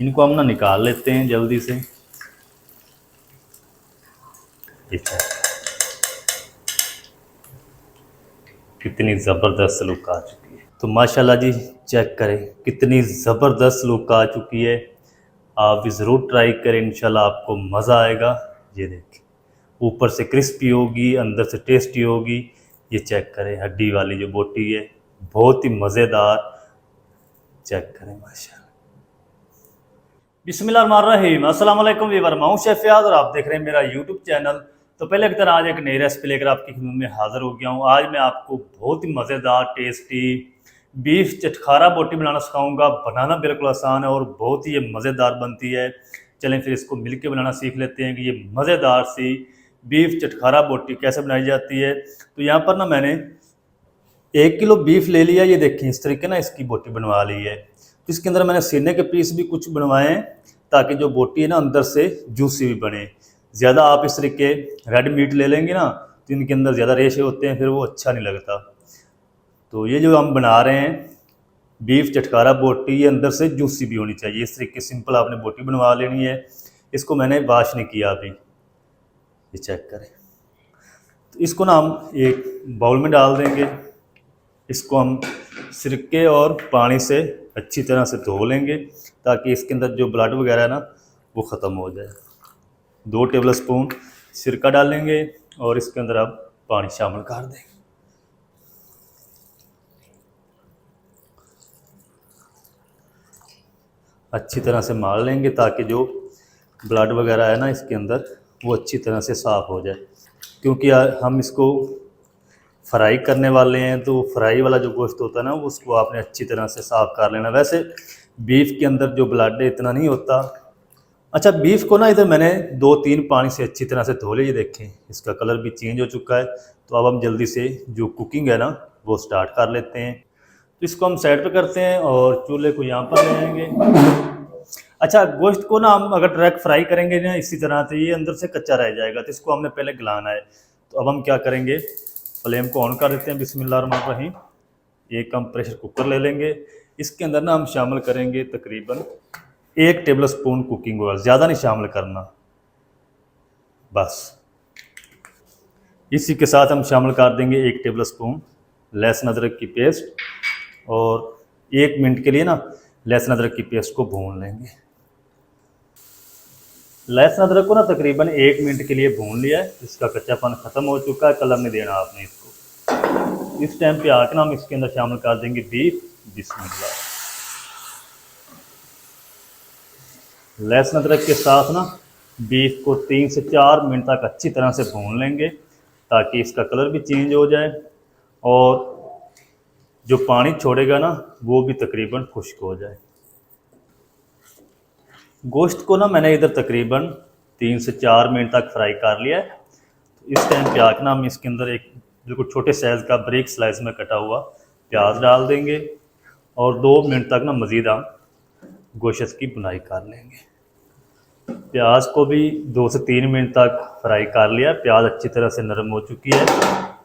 इनको हम ना निकाल लेते हैं जल्दी से। कितनी ज़बरदस्त लुक आ चुकी है। तो माशाल्लाह जी, चेक करें कितनी ज़बरदस्त लुक आ चुकी है। आप भी ज़रूर ट्राई करें, इंशाल्लाह आपको मज़ा आएगा। ये देखें, ऊपर से क्रिस्पी होगी, अंदर से टेस्टी होगी। ये चेक करें, हड्डी वाली जो बोटी है, बहुत ही मज़ेदार। चेक करें माशाल्लाह। बिस्मिल्लाहिर्रहमानिर्रहीम, अस्सलाम वालेकुम वीवर, मैं हूं शेफ फ़याज़ और आप देख रहे हैं मेरा यूट्यूब चैनल। तो पहले की तरह आज एक नई रेसिपी लेकर आपकी खिदमत में हाज़िर हो गया हूं। आज मैं आपको बहुत ही मज़ेदार टेस्टी बीफ चटखारा बोटी बनाना सिखाऊंगा। बनाना बिल्कुल आसान है और बहुत ही ये मज़ेदार बनती है। चलें फिर इसको मिलके बनाना सीख लेते हैं कि ये मज़ेदार सी बीफ चटखारा बोटी कैसे बनाई जाती है। तो यहाँ पर ना मैंने 1 किलो बीफ ले लिया। ये देखें, इस तरीके ना इसकी बोटी बनवा ली है। तो इसके अंदर मैंने सीने के पीस भी कुछ बनवाए हैं ताकि जो बोटी है ना अंदर से जूसी भी बने। ज़्यादा आप इस तरीके रेड मीट ले लेंगे ना तो इनके अंदर ज़्यादा रेशे होते हैं, फिर वो अच्छा नहीं लगता। तो ये जो हम बना रहे हैं बीफ चटखारा बोटी, ये अंदर से जूसी भी होनी चाहिए। इस तरीके सिंपल आपने बोटी बनवा लेनी है। इसको मैंने वॉश नहीं किया अभी, ये चेक करें। तो इसको ना हम एक बाउल में डाल देंगे। इसको हम सिरके और पानी से अच्छी तरह से धो लेंगे ताकि इसके अंदर जो ब्लड वगैरह है ना वो ख़त्म हो जाए। 2 टेबल स्पून सिरका डालेंगे और इसके अंदर अब पानी शामिल कर देंगे। अच्छी तरह से मार लेंगे ताकि जो ब्लड वगैरह है ना इसके अंदर वो अच्छी तरह से साफ़ हो जाए। क्योंकि हम इसको फ्राई करने वाले हैं तो फ्राई वाला जो गोश्त होता है ना उसको आपने अच्छी तरह से साफ़ कर लेना। वैसे बीफ के अंदर जो ब्लड है इतना नहीं होता। अच्छा, बीफ को ना इधर मैंने 2-3 पानी से अच्छी तरह से धो लिया। ये देखें, इसका कलर भी चेंज हो चुका है। तो अब हम जल्दी से जो कुकिंग है ना वो स्टार्ट कर लेते हैं। तो इसको हम साइड पे करते हैं और चूल्हे को यहाँ पर ले आएंगे। अच्छा, गोश्त को ना हम अगर डायरेक्ट फ्राई करेंगे ना इसी तरह तो ये अंदर से कच्चा रह जाएगा, तो इसको हमने पहले गलाना है। तो अब हम क्या करेंगे, फ्लेम को ऑन कर देते हैं। बिस्मिल्लाहिर्रहमानिर्रहीम। एक हम प्रेशर कुकर ले लेंगे। इसके अंदर ना हम शामिल करेंगे तकरीबन 1 टेबल स्पून कुकिंग ऑयल। ज़्यादा नहीं शामिल करना, बस। इसी के साथ हम शामिल कर देंगे 1 टेबल स्पून लहसुन अदरक की पेस्ट और 1 मिनट के लिए ना लहसुन अदरक की पेस्ट को भून लेंगे। लहसुन अदरक को ना तकरीबन 1 मिनट के लिए भून लिया है। इसका कच्चापन ख़त्म हो चुका है, कलर नहीं देना आपने इसको। इस टाइम पे आके ना हम इसके अंदर शामिल कर देंगे बीफ। बिस्मिल्लाह। लहसुन अदरक के साथ ना बीफ को 3 से 4 मिनट तक अच्छी तरह से भून लेंगे ताकि इसका कलर भी चेंज हो जाए और जो पानी छोड़ेगा ना वो भी तकरीबन खुश्क हो जाए। गोश्त को ना मैंने इधर तकरीबन 3 से 4 मिनट तक फ्राई कर लिया है। तो इस टाइम पे आके ना हम इसके अंदर एक बिल्कुल छोटे साइज़ का बारीक स्लाइस में कटा हुआ प्याज डाल देंगे और 2 मिनट तक ना मज़ीद हम गोश्त की बुनाई कर लेंगे। प्याज को भी 2 से 3 मिनट तक फ्राई कर लिया। प्याज अच्छी तरह से नरम हो चुकी है।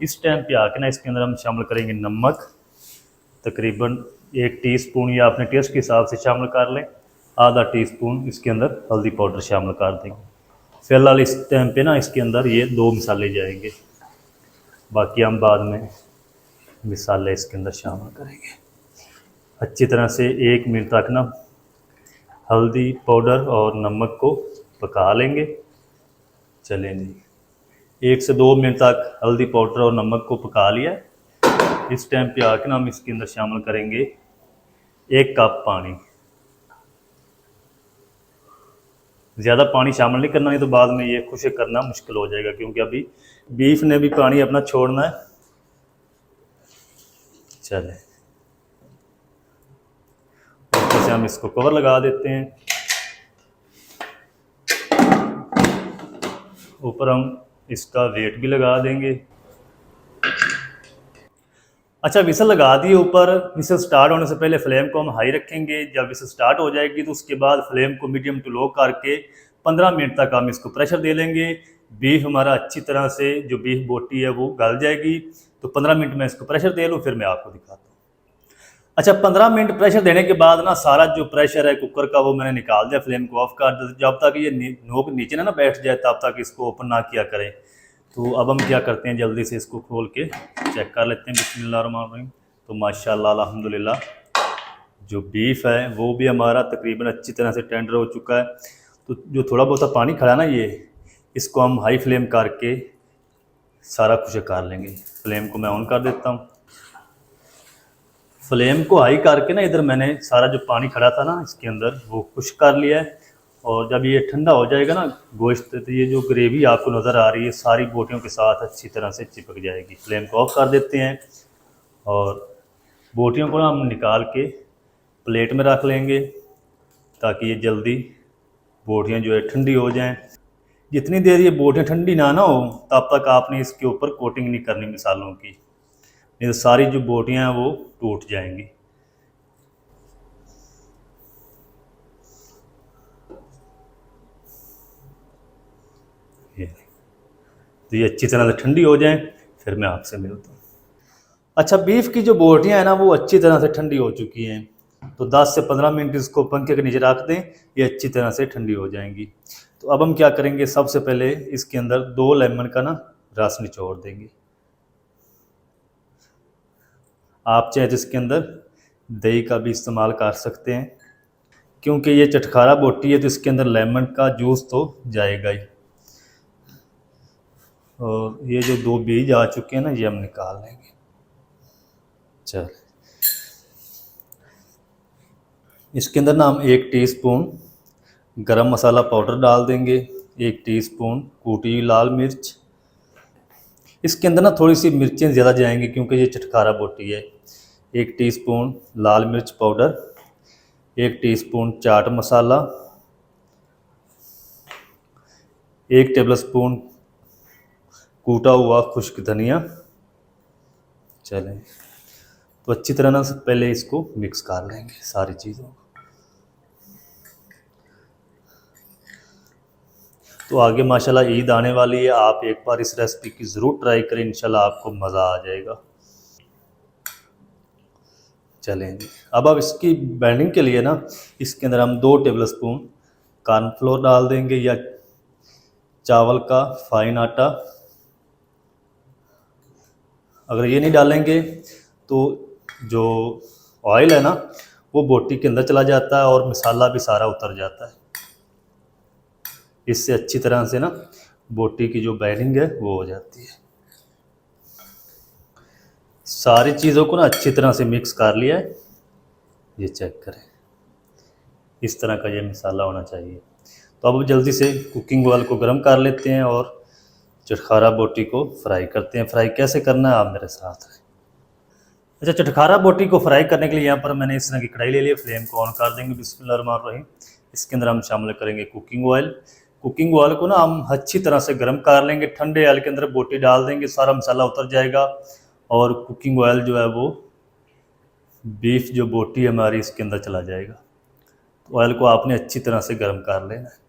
इस टाइम पे आके ना इसके अंदर हम शामिल करेंगे नमक। तकरीबन 1 टीस्पून या अपने टेस्ट के हिसाब से शामिल कर लें। आधा टीस्पून इसके अंदर हल्दी पाउडर शामिल कर देंगे। फिलहाल इस टाइम पे ना इसके अंदर ये 2 मसाले जाएंगे, बाकी हम बाद में मसाले इसके अंदर शामिल करेंगे। अच्छी तरह से 1 मिनट तक ना हल्दी पाउडर और नमक को पका लेंगे। चलें जी, 1 से 2 मिनट तक हल्दी पाउडर और नमक को पका लिया। इस टाइम पे आके ना हम इसके अंदर शामिल करेंगे 1 कप पानी। ज़्यादा पानी शामिल नहीं करना, नहीं तो बाद में ये खुश्क करना मुश्किल हो जाएगा क्योंकि अभी बीफ ने भी पानी अपना छोड़ना है। चलें, ऊपर से हम इसको कवर लगा देते हैं। ऊपर हम इसका वेट भी लगा देंगे। अच्छा, विसल लगा दिए ऊपर। विसल स्टार्ट होने से पहले फ्लेम को हम हाई रखेंगे। जब विसल स्टार्ट हो जाएगी तो उसके बाद फ्लेम को मीडियम टू लो करके 15 मिनट तक हम इसको प्रेशर दे लेंगे। बीफ हमारा अच्छी तरह से जो बीफ बोटी है वो गल जाएगी। तो 15 मिनट में इसको प्रेशर दे लूँ, फिर मैं आपको दिखाता हूँ। अच्छा, 15 मिनट प्रेशर देने के बाद ना सारा जो प्रेशर है कुकर का वो मैंने निकाल दिया, फ्लेम को ऑफ कर दिया। जब तक ये नोक नीचे ना बैठ जाए तब तक इसको ओपन ना किया करें। तो अब हम क्या करते हैं, जल्दी से इसको खोल के चेक कर लेते हैं। बिस्मिल्लाहिर्रहमानिर्रहीम। तो माशाल्लाह अल्हम्दुलिल्लाह जो बीफ है वो भी हमारा तकरीबन अच्छी तरह से टेंडर हो चुका है। तो जो थोड़ा बहुत पानी खड़ा ना, ये इसको हम हाई फ्लेम करके सारा कुछ कर लेंगे। फ्लेम को मैं ऑन कर देता हूँ। फ्लेम को हाई करके ना इधर मैंने सारा जो पानी खड़ा था ना इसके अंदर वो खुश्क कर लिया है। और जब ये ठंडा हो जाएगा ना गोश्त, तो ये जो ग्रेवी आपको नज़र आ रही है सारी बोटियों के साथ अच्छी तरह से चिपक जाएगी। फ्लेम को ऑफ कर देते हैं और बोटियों को ना हम निकाल के प्लेट में रख लेंगे ताकि ये जल्दी बोटियाँ जो है ठंडी हो जाएं। जितनी देर ये बोटियाँ ठंडी ना हो तब तक आपने इसके ऊपर कोटिंग नहीं करनी मसालों की, नहीं तो सारी जो बोटियाँ हैं वो टूट जाएंगी। तो ये अच्छी तरह से ठंडी हो जाएं फिर मैं आपसे मिलता हूँ। अच्छा, बीफ की जो बोटियाँ हैं ना वो अच्छी तरह से ठंडी हो चुकी हैं। तो 10 से 15 मिनट इसको पंखे के नीचे रख दें, ये अच्छी तरह से ठंडी हो जाएंगी। तो अब हम क्या करेंगे, सबसे पहले इसके अंदर 2 लेमन का ना रस निचोड़ देंगे। आप चाहे तो इसके अंदर दही का भी इस्तेमाल कर सकते हैं, क्योंकि ये चटखारा बोटी है तो इसके अंदर लेमन का जूस तो जाएगा ही। और ये जो 2 बीज आ चुके हैं ना ये हम निकाल लेंगे। चल, इसके अंदर ना हम 1 टीस्पून गरम मसाला पाउडर डाल देंगे, 1 टीस्पून कूटी हुई लाल मिर्च। इसके अंदर ना थोड़ी सी मिर्चें ज़्यादा जाएंगी क्योंकि ये चटखारा बोटी है। 1 टीस्पून लाल मिर्च powder, 1 teaspoon chaat masala, 1 tablespoon कूटा हुआ खुश्क धनिया। चलें, तो अच्छी तरह ना पहले इसको मिक्स कर लेंगे सारी चीज़ों को। तो आगे माशाल्लाह ईद आने वाली है, आप एक बार इस रेसिपी की ज़रूर ट्राई करें, इंशाल्लाह आपको मज़ा आ जाएगा। चलें जी, अब इसकी बाइंडिंग के लिए ना इसके अंदर हम 2 टेबलस्पून कॉर्नफ्लोर डाल देंगे या चावल का फाइन आटा। अगर ये नहीं डालेंगे तो जो ऑयल है ना वो बोटी के अंदर चला जाता है और मसाला भी सारा उतर जाता है। इससे अच्छी तरह से ना बोटी की जो बाइंडिंग है वो हो जाती है। सारी चीज़ों को ना अच्छी तरह से मिक्स कर लिया है, ये चेक करें, इस तरह का ये मसाला होना चाहिए। तो अब जल्दी से कुकिंग ऑयल को गर्म कर लेते हैं और चटखारा बोटी को फ्राई करते हैं। फ्राई कैसे करना है आप मेरे साथ रहें। अच्छा, चटखारा बोटी को फ्राई करने के लिए यहाँ पर मैंने इस तरह की कढ़ाई ले ली है। फ्लेम को ऑन कर देंगे। बिस्मिल्लाहिर्रहमानिर्रहीम। इसके अंदर हम शामिल करेंगे कुकिंग ऑयल। कुकिंग ऑयल को ना हम अच्छी तरह से गर्म कर लेंगे। ठंडे ऑयल के अंदर बोटी डाल देंगे, सारा मसाला उतर जाएगा और कुकिंग ऑयल जो है वो बीफ जो बोटी है हमारी इसके अंदर चला जाएगा। तो ऑयल को आपने अच्छी तरह से गर्म कर लेना है।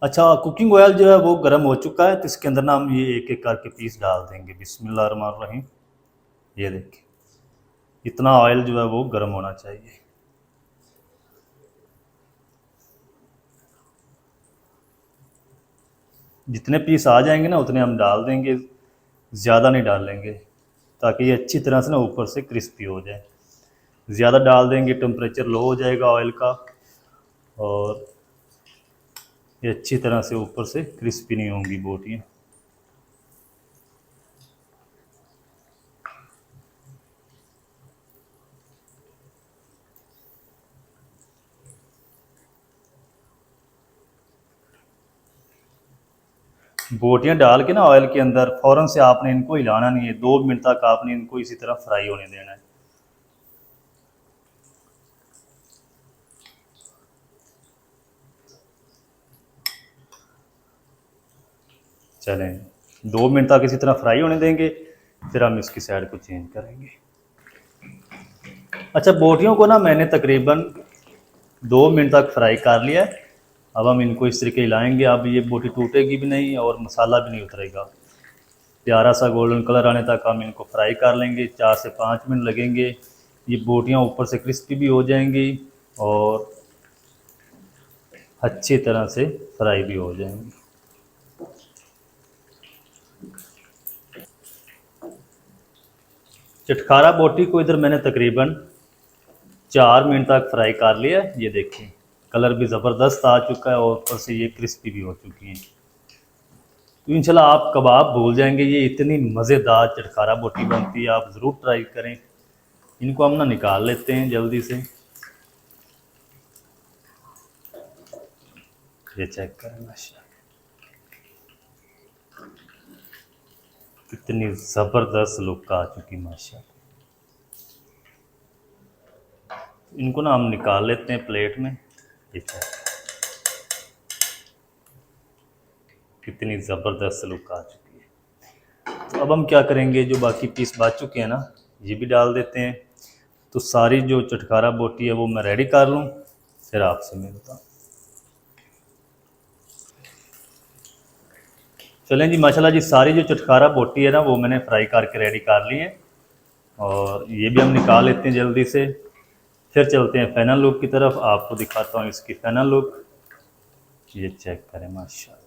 अच्छा, कुकिंग ऑयल जो है वो गर्म हो चुका है, तो इसके अंदर ना हम ये एक एक करके पीस डाल देंगे। बिस्मिल्लाहिर्रहमानिर्रहीम। ये देखिए, इतना ऑयल जो है वो गर्म होना चाहिए। जितने पीस आ जाएंगे ना उतने हम डाल देंगे, ज़्यादा नहीं डालेंगे ताकि ये अच्छी तरह से ना ऊपर से क्रिस्पी हो जाए। ज़्यादा डाल देंगे टेम्परेचर लो हो जाएगा ऑयल का और ये अच्छी तरह से ऊपर से क्रिस्पी नहीं होंगी बोटियाँ। बोटियाँ डाल के ना ऑयल के अंदर फ़ौरन से आपने इनको हिलाना नहीं है। 2 मिनट तक आपने इनको इसी तरह फ्राई होने देना है। चलें, 2 मिनट तक इसी तरह फ्राई होने देंगे, फिर हम इसकी साइड को चेंज करेंगे। अच्छा, बोटियों को ना मैंने तकरीबन 2 मिनट तक फ्राई कर लिया है। अब हम इनको इस तरीके हिलाएंगे। अब ये बोटी टूटेगी भी नहीं और मसाला भी नहीं उतरेगा। प्यारा सा गोल्डन कलर आने तक हम इनको फ्राई कर लेंगे। 4 से 5 मिनट लगेंगे। ये बोटियाँ ऊपर से क्रिस्पी भी हो जाएंगी और अच्छी तरह से फ्राई भी हो जाएंगी। चटखारा बोटी को इधर मैंने तकरीबन 4 मिनट तक फ्राई कर लिया। ये देखिए कलर भी ज़बरदस्त आ चुका है और ऊपर से ये क्रिस्पी भी हो चुकी हैं। तो इंशाल्लाह आप कबाब भूल जाएंगे। ये इतनी मज़ेदार चटखारा बोटी बनती है, आप ज़रूर ट्राई करें। इनको हम ना निकाल लेते हैं जल्दी से। ये चेक करें माशाल्लाह कितनी ज़बरदस्त लुक आ चुकी माशाल्लाह। इनको ना हम निकाल लेते हैं प्लेट में। ये चेक कितनी ज़बरदस्त लुक आ चुकी है। तो अब हम क्या करेंगे, जो बाकी पीस बच चुके हैं ना ये भी डाल देते हैं। तो सारी जो चटखारा बोटी है वो मैं रेडी कर लूँ, फिर आपसे मिलता हूँ। चलें जी माशाल्लाह जी, सारी जो चटखारा बोटी है ना वो मैंने फ्राई करके रेडी कर ली है और ये भी हम निकाल लेते हैं जल्दी से। फिर चलते हैं फाइनल लुक की तरफ, आपको दिखाता हूँ इसकी फाइनल लुक। ये चेक करें माशाल्लाह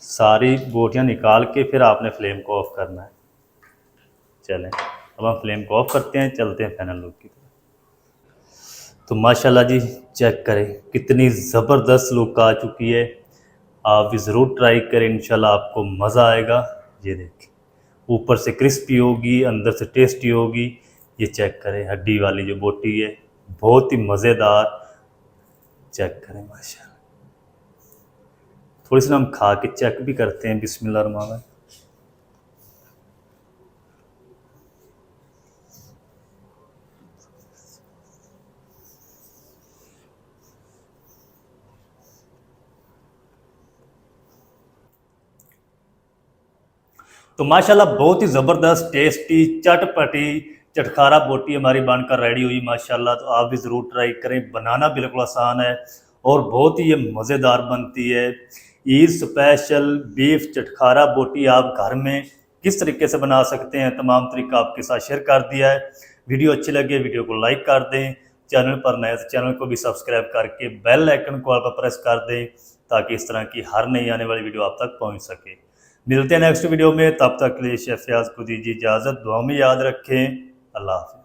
सारी बोटियां निकाल के फिर आपने फ्लेम को ऑफ करना है। चलें अब हम फ्लेम को ऑफ करते हैं, चलते हैं फाइनल लुक की तरफ। तो माशाल्लाह जी चेक करें कितनी ज़बरदस्त लुक आ चुकी है। आप भी ज़रूर ट्राई करें, इंशाल्लाह आपको मज़ा आएगा। ये देखें ऊपर से क्रिस्पी होगी, अंदर से टेस्टी होगी। ये चेक करें हड्डी वाली जो बोटी है, बहुत ही मज़ेदार। चेक करें माशाल्लाह। थोड़ी सी ना हम खा के चेक भी करते हैं। बिस्मिल्लाह रहमान रहीम। तो माशाल्लाह बहुत ही ज़बरदस्त टेस्टी चटपटी चटखारा बोटी हमारी बनकर रेडी हुई माशाल्लाह। तो आप भी ज़रूर ट्राई करें, बनाना बिल्कुल आसान है और बहुत ही ये मज़ेदार बनती है। ईद स्पेशल बीफ चटखारा बोटी आप घर में किस तरीके से बना सकते हैं, तमाम तरीका आपके साथ शेयर कर दिया है। वीडियो अच्छी लगे वीडियो को लाइक कर दें, चैनल पर नए तो चैनल को भी सब्सक्राइब करके बेल आइकन को आप प्रेस कर दें ताकि इस तरह की हर नई आने वाली वीडियो आप तक पहुँच सके। मिलते हैं नेक्स्ट वीडियो में, तब तक के लिए शेफ फयाज को दीजिए इजाज़त। दुआ में याद रखें। अल्लाह हाफ़िज़।